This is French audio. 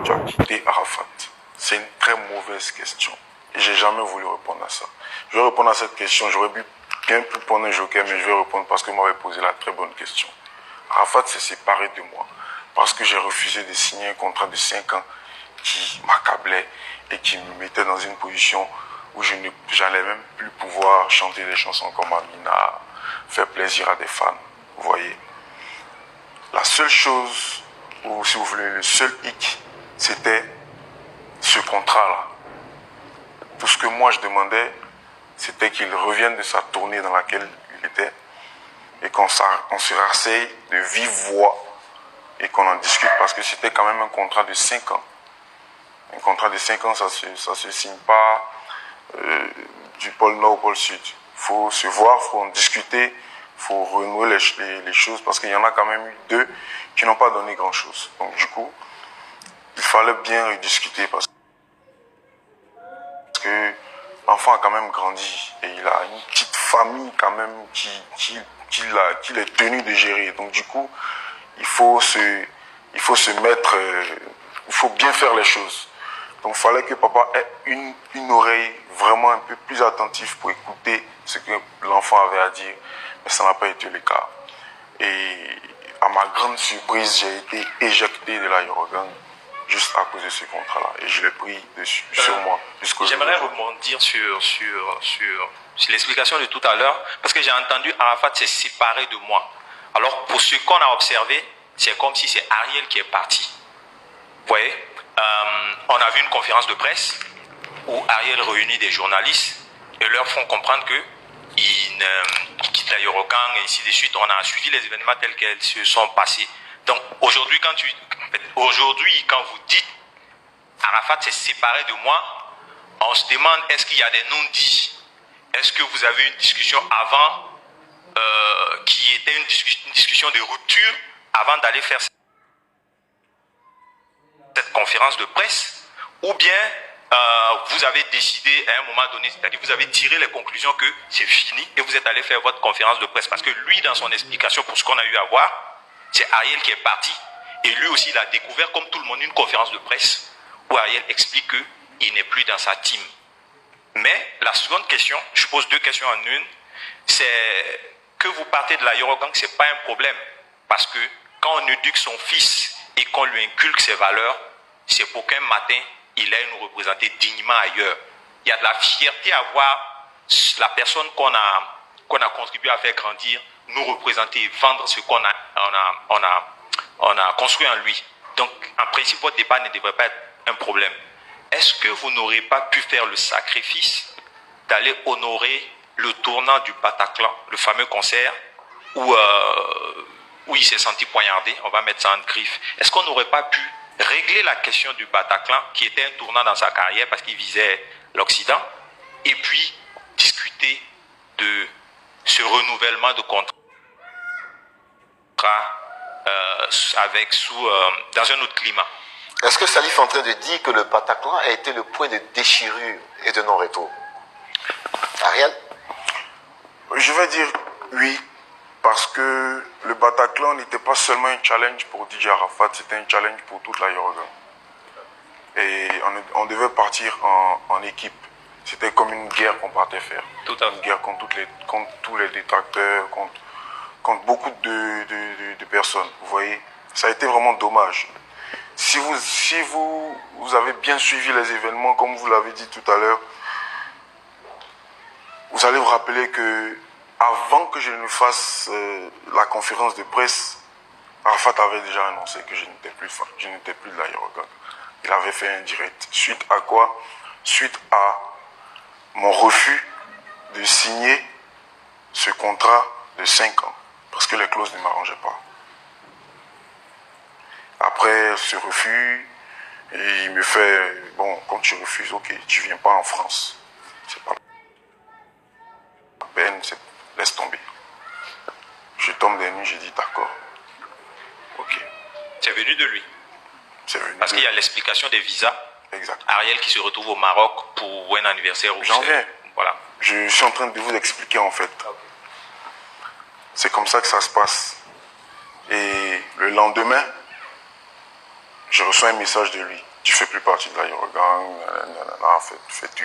tu as quitté Arafat? C'est une très mauvaise question. Et j'ai jamais voulu répondre à ça. Je vais répondre à cette question. J'aurais bien pu prendre un joker, mais je vais répondre parce que vous m'avez posé la très bonne question. Arafat s'est séparé de moi parce que j'ai refusé de signer un contrat de 5 ans qui m'accablait et qui me mettait dans une position où je n'allais même plus pouvoir chanter des chansons comme Amina, faire plaisir à des fans. Vous voyez? La seule chose, ou si vous voulez, le seul hic, c'était ce contrat-là. Tout ce que moi je demandais, c'était qu'il revienne de sa tournée dans laquelle il était et qu'on se rasseye de vive voix et qu'on en discute parce que c'était quand même un contrat de 5 ans. Un contrat de 5 ans, ça se signe pas du pôle Nord au pôle Sud. Il faut se voir, il faut en discuter, il faut renouer les choses parce qu'il y en a quand même eu 2 qui n'ont pas donné grand-chose. Donc du coup, il fallait bien rediscuter parce que l'enfant a quand même grandi et il a une petite famille quand même qu'il est tenu de gérer. Donc du coup, il faut bien faire les choses. Donc il fallait que papa ait une oreille vraiment un peu plus attentive pour écouter ce que l'enfant avait à dire. Mais ça n'a pas été le cas. Et à ma grande surprise, j'ai été éjecté de l'aérogang juste à cause de ce contrat-là. Et je l'ai pris sur moi. J'aimerais rebondir sur l'explication de tout à l'heure, parce que j'ai entendu Arafat s'est séparé de moi. Alors, pour ce qu'on a observé, c'est comme si c'est Ariel qui est parti. Vous voyez, on a vu une conférence de presse où Ariel réunit des journalistes et leur font comprendre qu'ils quittent l'aérogang et ainsi de suite. On a suivi les événements tels qu'ils se sont passés. Donc, aujourd'hui, quand vous dites Arafat s'est séparé de moi, on se demande est-ce qu'il y a des non-dits? Est-ce que vous avez une discussion avant qui était une discussion de rupture avant d'aller faire cette conférence de presse? Ou bien vous avez décidé à un moment donné, c'est-à-dire vous avez tiré les conclusions que c'est fini et vous êtes allé faire votre conférence de presse? Parce que lui, dans son explication, pour ce qu'on a eu à voir, c'est Ariel qui est parti. Et lui aussi, il a découvert, comme tout le monde, une conférence de presse où Ariel explique qu'il n'est plus dans sa team. Mais la seconde question, je pose 2 questions en une, c'est que vous partez de l'aérogang, ce n'est pas un problème. Parce que quand on éduque son fils et qu'on lui inculque ses valeurs, c'est pour qu'un matin, il aille nous représenter dignement ailleurs. Il y a de la fierté à voir la personne qu'on a contribué à faire grandir, nous représenter et vendre ce qu'on a construit en lui. Donc, en principe, votre départ ne devrait pas être un problème. Est-ce que vous n'aurez pas pu faire le sacrifice d'aller honorer le tournant du Bataclan, le fameux concert où il s'est senti poignardé, on va mettre ça en griffe? Est-ce qu'on n'aurait pas pu régler la question du Bataclan, qui était un tournant dans sa carrière parce qu'il visait l'Occident, et puis discuter de ce renouvellement de contrat dans un autre climat? Est-ce que Salif est en train de dire que le Bataclan a été le point de déchirure et de non-retour? Ariel? Je vais dire oui, parce que le Bataclan n'était pas seulement un challenge pour DJ Arafat, c'était un challenge pour toute l'aérogang. Et on devait partir en équipe. C'était comme une guerre qu'on partait faire. Une guerre contre tous les détracteurs, contre beaucoup de personnes. Vous voyez, ça a été vraiment dommage. Si vous avez bien suivi les événements, comme vous l'avez dit tout à l'heure, vous allez vous rappeler que avant que je ne fasse la conférence de presse, Arafat avait déjà annoncé que je n'étais plus de l'aérogang. Il avait fait un direct. Suite à quoi? Suite à mon refus de signer ce contrat de 5 ans. Parce que les clauses ne m'arrangeaient pas. Après ce refus, il me fait, bon, quand tu refuses, ok, tu ne viens pas en France. C'est pas la peine, laisse tomber. Je tombe des nuits, j'ai dit d'accord. Ok. C'est venu de lui. C'est venu. Parce qu'il y a l'explication des visas. Exact. Ariel qui se retrouve au Maroc pour un anniversaire. J'en viens. Voilà. Je suis en train de vous expliquer en fait. C'est comme ça que ça se passe. Et le lendemain, je reçois un message de lui tu fais plus partie de la Eurogang, fais-tu